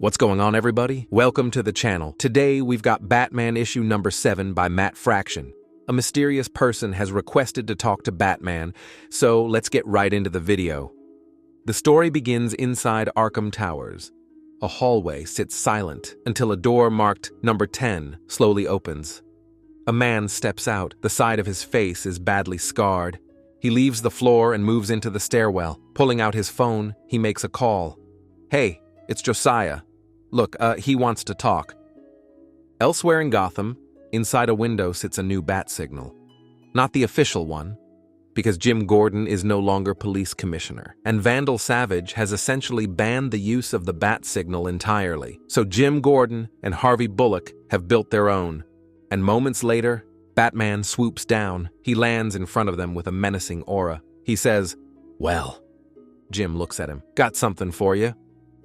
What's going on, everybody? Welcome to the channel. Today, we've got Batman issue number 7 by Matt Fraction. A mysterious person has requested to talk to Batman, so let's get right into the video. The story begins inside Arkham Towers. A hallway sits silent until a door marked number 10 slowly opens. A man steps out. The side of his face is badly scarred. He leaves the floor and moves into the stairwell. Pulling out his phone, he makes a call. "Hey, it's Josiah. Look, he wants to talk." Elsewhere in Gotham, inside a window sits a new bat signal. Not the official one, because Jim Gordon is no longer police commissioner, and Vandal Savage has essentially banned the use of the bat signal entirely. So Jim Gordon and Harvey Bullock have built their own. And moments later, Batman swoops down. He lands in front of them with a menacing aura. He says, "Well." Jim looks at him. "Got something for you."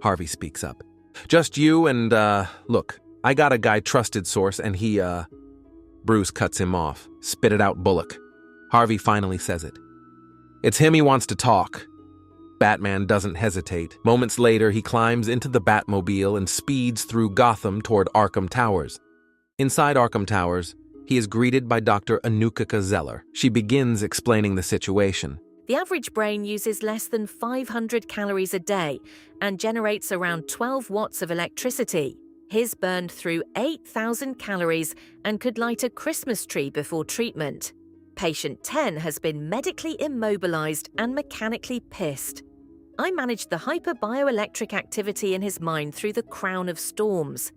Harvey speaks up. "Just you and, look, I got a guy trusted source and he, Bruce cuts him off. "Spit it out, Bullock." Harvey finally says it. "It's him he wants to talk." Batman doesn't hesitate. Moments later, he climbs into the Batmobile and speeds through Gotham toward Arkham Towers. Inside Arkham Towers, he is greeted by Dr. Anukika Zeller. She begins explaining the situation. The average brain uses less than 500 calories a day and generates around 12 watts of electricity. His burned through 8,000 calories and could light a Christmas tree before treatment. Patient 10 has been medically immobilized and mechanically pissed. I managed the hyperbioelectric activity in his mind through the crown of storms.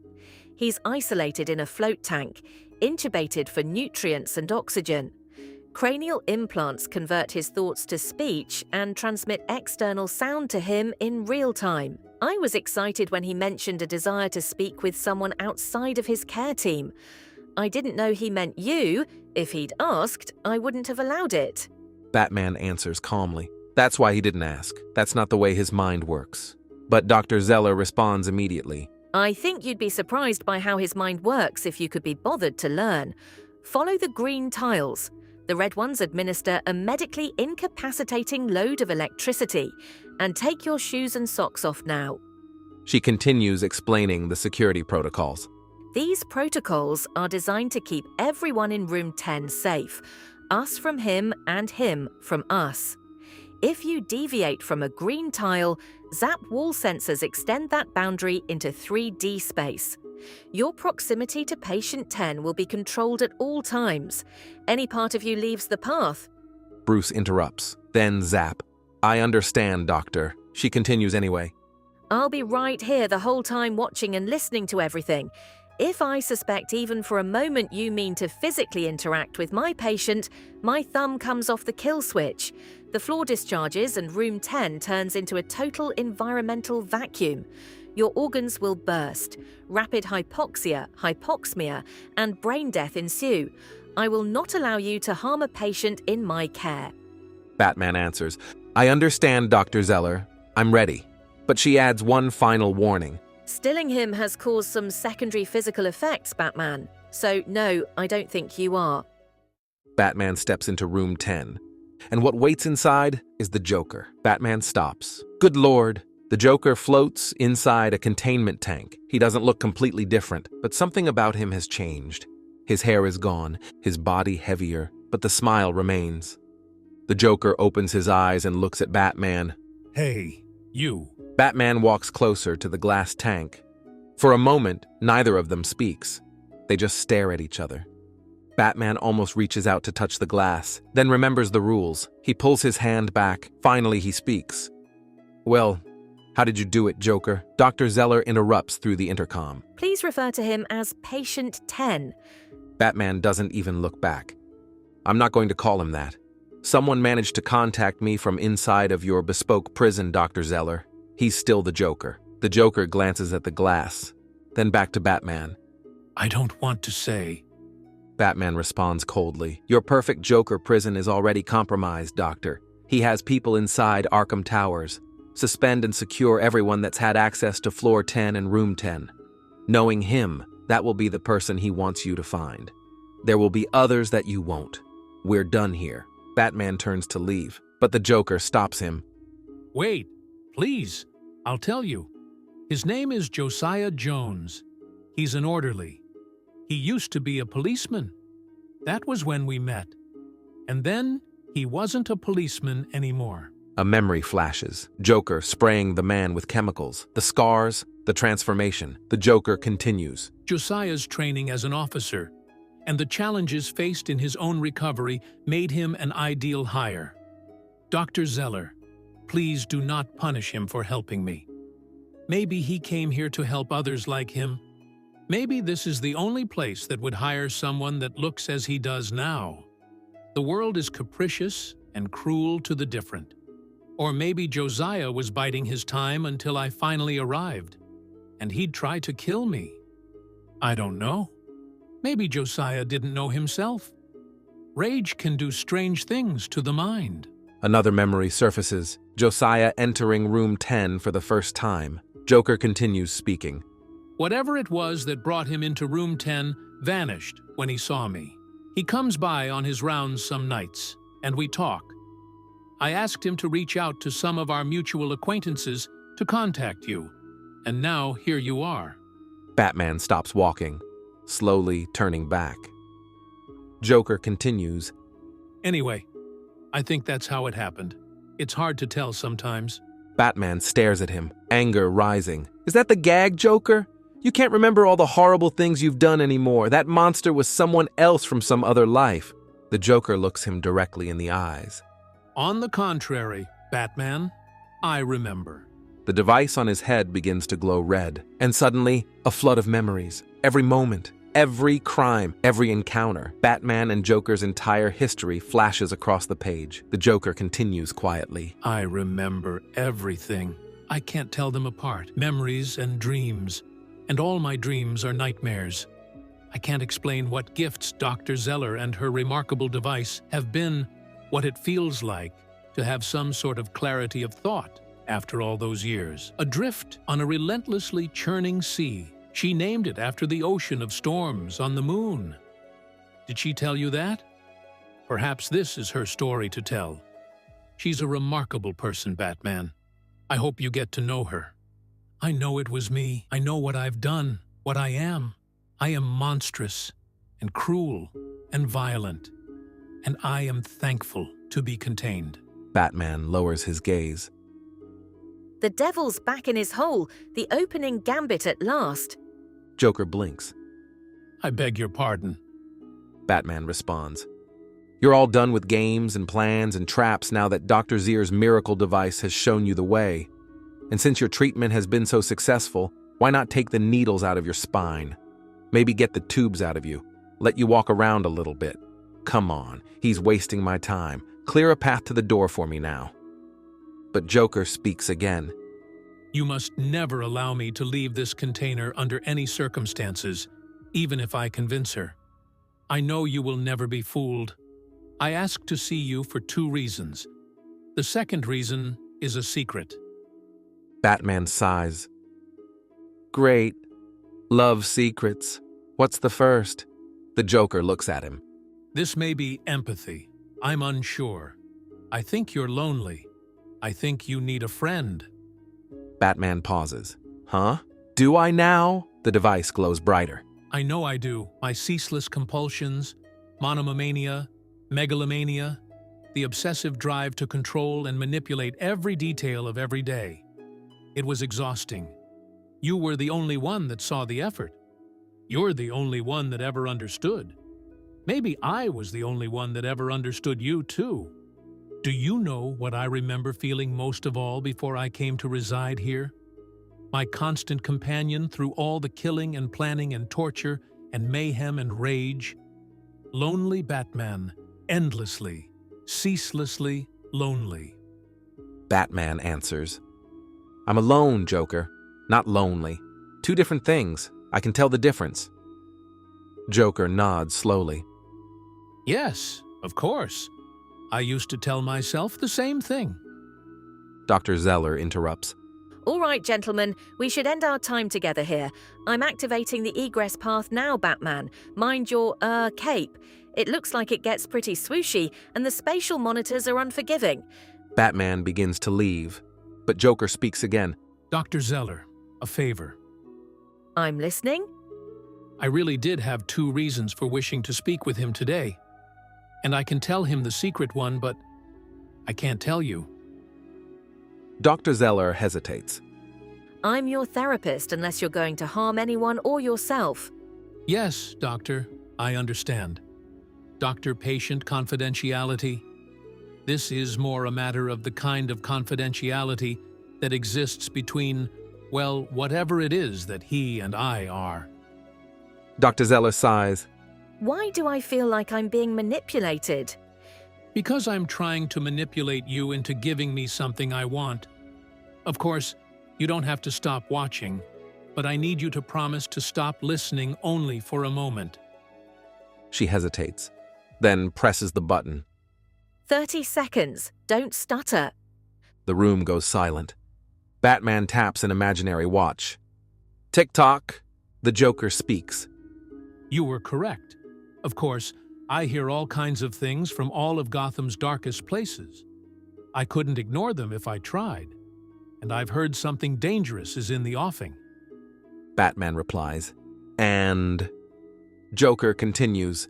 He's isolated in a float tank, intubated for nutrients and oxygen. Cranial implants convert his thoughts to speech and transmit external sound to him in real time. I was excited when he mentioned a desire to speak with someone outside of his care team. I didn't know he meant you. If he'd asked, I wouldn't have allowed it. Batman answers calmly. That's why he didn't ask. That's not the way his mind works. But Dr. Zeller responds immediately. I think you'd be surprised by how his mind works if you could be bothered to learn. Follow the green tiles. The red ones administer a medically incapacitating load of electricity. And take your shoes and socks off now. She continues explaining the security protocols. These protocols are designed to keep everyone in room 10 safe. Us from him and him from us. If you deviate from a green tile, Zap wall sensors extend that boundary into 3D space. Your proximity to patient 10 will be controlled at all times. Any part of you leaves the path. Bruce interrupts. Then Zap. "I understand, Doctor." She continues anyway. I'll be right here the whole time watching and listening to everything. If I suspect even for a moment you mean to physically interact with my patient, my thumb comes off the kill switch. The floor discharges and room 10 turns into a total environmental vacuum. Your organs will burst. Rapid hypoxia, hypoxemia, and brain death ensue. I will not allow you to harm a patient in my care. Batman answers, "I understand, Dr. Zeller. I'm ready." But she adds one final warning. Stilling him has caused some secondary physical effects, Batman. So no, I don't think you are. Batman steps into room 10. And what waits inside is the Joker. Batman stops. Good Lord. The Joker floats inside a containment tank. He doesn't look completely different, but something about him has changed. His hair is gone, his body heavier, but the smile remains. The Joker opens his eyes and looks at Batman. "Hey, you." Batman walks closer to the glass tank. For a moment, neither of them speaks. They just stare at each other. Batman almost reaches out to touch the glass, then remembers the rules. He pulls his hand back. Finally, he speaks. "Well, how did you do it, Joker?" Dr. Zeller interrupts through the intercom. Please refer to him as patient 10. Batman doesn't even look back. "I'm not going to call him that. Someone managed to contact me from inside of your bespoke prison, Dr. Zeller. He's still the Joker." The Joker glances at the glass, then back to Batman. "I don't want to say." Batman responds coldly. "Your perfect Joker prison is already compromised, Doctor. He has people inside Arkham Towers. Suspend and secure everyone that's had access to floor 10 and room 10. Knowing him, that will be the person he wants you to find. There will be others that you won't. We're done here." Batman turns to leave, but the Joker stops him. "Wait, please. I'll tell you." His name is Josiah Jones. He's an orderly. He used to be a policeman. That was when we met. And then he wasn't a policeman anymore. A memory flashes. Joker spraying the man with chemicals. The scars, the transformation. The Joker continues. Josiah's training as an officer and the challenges faced in his own recovery made him an ideal hire. Dr. Zeller, please do not punish him for helping me. Maybe he came here to help others like him. Maybe this is the only place that would hire someone that looks as he does now. The world is capricious and cruel to the different. Or maybe Josiah was biding his time until I finally arrived, and he'd try to kill me. I don't know. Maybe Josiah didn't know himself. Rage can do strange things to the mind. Another memory surfaces. Josiah entering room 10 for the first time. Joker continues speaking. Whatever it was that brought him into room 10 vanished when he saw me. He comes by on his rounds some nights, and we talk. I asked him to reach out to some of our mutual acquaintances to contact you, and now here you are. Batman stops walking, slowly turning back. Joker continues. Anyway, I think that's how it happened. It's hard to tell sometimes. Batman stares at him, anger rising. Is that the gag, Joker? You can't remember all the horrible things you've done anymore. That monster was someone else from some other life. The Joker looks him directly in the eyes. On the contrary, Batman, I remember. The device on his head begins to glow red, and suddenly, a flood of memories. Every moment, every crime, every encounter. Batman and Joker's entire history flashes across the page. The Joker continues quietly. I remember everything. I can't tell them apart. Memories and dreams. And all my dreams are nightmares. I can't explain what gifts Dr. Zeller and her remarkable device have been, what it feels like to have some sort of clarity of thought after all those years. Adrift on a relentlessly churning sea. She named it after the ocean of storms on the moon. Did she tell you that? Perhaps this is her story to tell. She's a remarkable person, Batman. I hope you get to know her. I know it was me. I know what I've done, what I am. I am monstrous and cruel and violent, and I am thankful to be contained. Batman lowers his gaze. The devil's back in his hole, the opening gambit at last. Joker blinks. I beg your pardon. Batman responds. You're all done with games and plans and traps now that Dr. Zier's miracle device has shown you the way. And since your treatment has been so successful, why not take the needles out of your spine? Maybe get the tubes out of you. Let you walk around a little bit. Come on, he's wasting my time. Clear a path to the door for me now. But Joker speaks again. You must never allow me to leave this container under any circumstances, even if I convince her. I know you will never be fooled. I asked to see you for 2 reasons. The second reason is a secret. Batman sighs. Great. Love secrets. What's the first? The Joker looks at him. This may be empathy. I'm unsure. I think you're lonely. I think you need a friend. Batman pauses. Huh? Do I now? The device glows brighter. I know I do. My ceaseless compulsions, monomania, megalomania, the obsessive drive to control and manipulate every detail of every day. It was exhausting. You were the only one that saw the effort. You're the only one that ever understood. Maybe I was the only one that ever understood you, too. Do you know what I remember feeling most of all before I came to reside here? My constant companion through all the killing and planning and torture and mayhem and rage. Lonely Batman, endlessly, ceaselessly lonely. Batman answers. I'm alone, Joker, not lonely. 2 different things. I can tell the difference. Joker nods slowly. Yes, of course. I used to tell myself the same thing. Dr. Zeller interrupts. All right, gentlemen, we should end our time together here. I'm activating the egress path now, Batman. Mind your, cape. It looks like it gets pretty swooshy, and the spatial monitors are unforgiving. Batman begins to leave, but Joker speaks again. Dr. Zeller, A favor. I'm listening. I really did have 2 reasons for wishing to speak with him today. And I can tell him the secret one, but I can't tell you. Dr. Zeller hesitates. I'm your therapist unless you're going to harm anyone or yourself. Yes, doctor, I understand. Doctor-patient confidentiality. This is more a matter of the kind of confidentiality that exists between, well, whatever it is that he and I are. Dr. Zeller sighs. Why do I feel like I'm being manipulated? Because I'm trying to manipulate you into giving me something I want. Of course, you don't have to stop watching, but I need you to promise to stop listening only for a moment. She hesitates, then presses the button. 30 seconds. Don't stutter. The room goes silent. Batman taps an imaginary watch. Tick-tock. The Joker speaks. You were correct. Of course, I hear all kinds of things from all of Gotham's darkest places. I couldn't ignore them if I tried. And I've heard something dangerous is in the offing. Batman replies. And... Joker continues.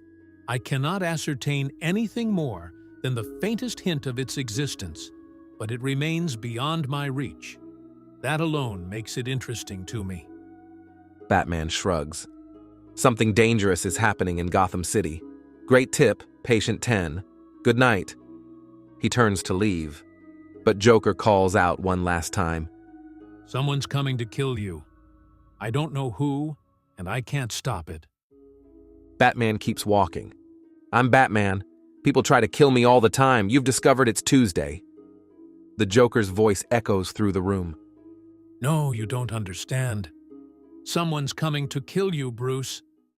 I cannot ascertain anything more than the faintest hint of its existence, but it remains beyond my reach. That alone makes it interesting to me. Batman shrugs. Something dangerous is happening in Gotham City. Great tip, patient 10. Good night. He turns to leave, but Joker calls out one last time. Someone's coming to kill you. I don't know who, and I can't stop it. Batman keeps walking. I'm Batman. People try to kill me all the time. You've discovered it's Tuesday. The Joker's voice echoes through the room. No, you don't understand. Someone's coming to kill you, Bruce.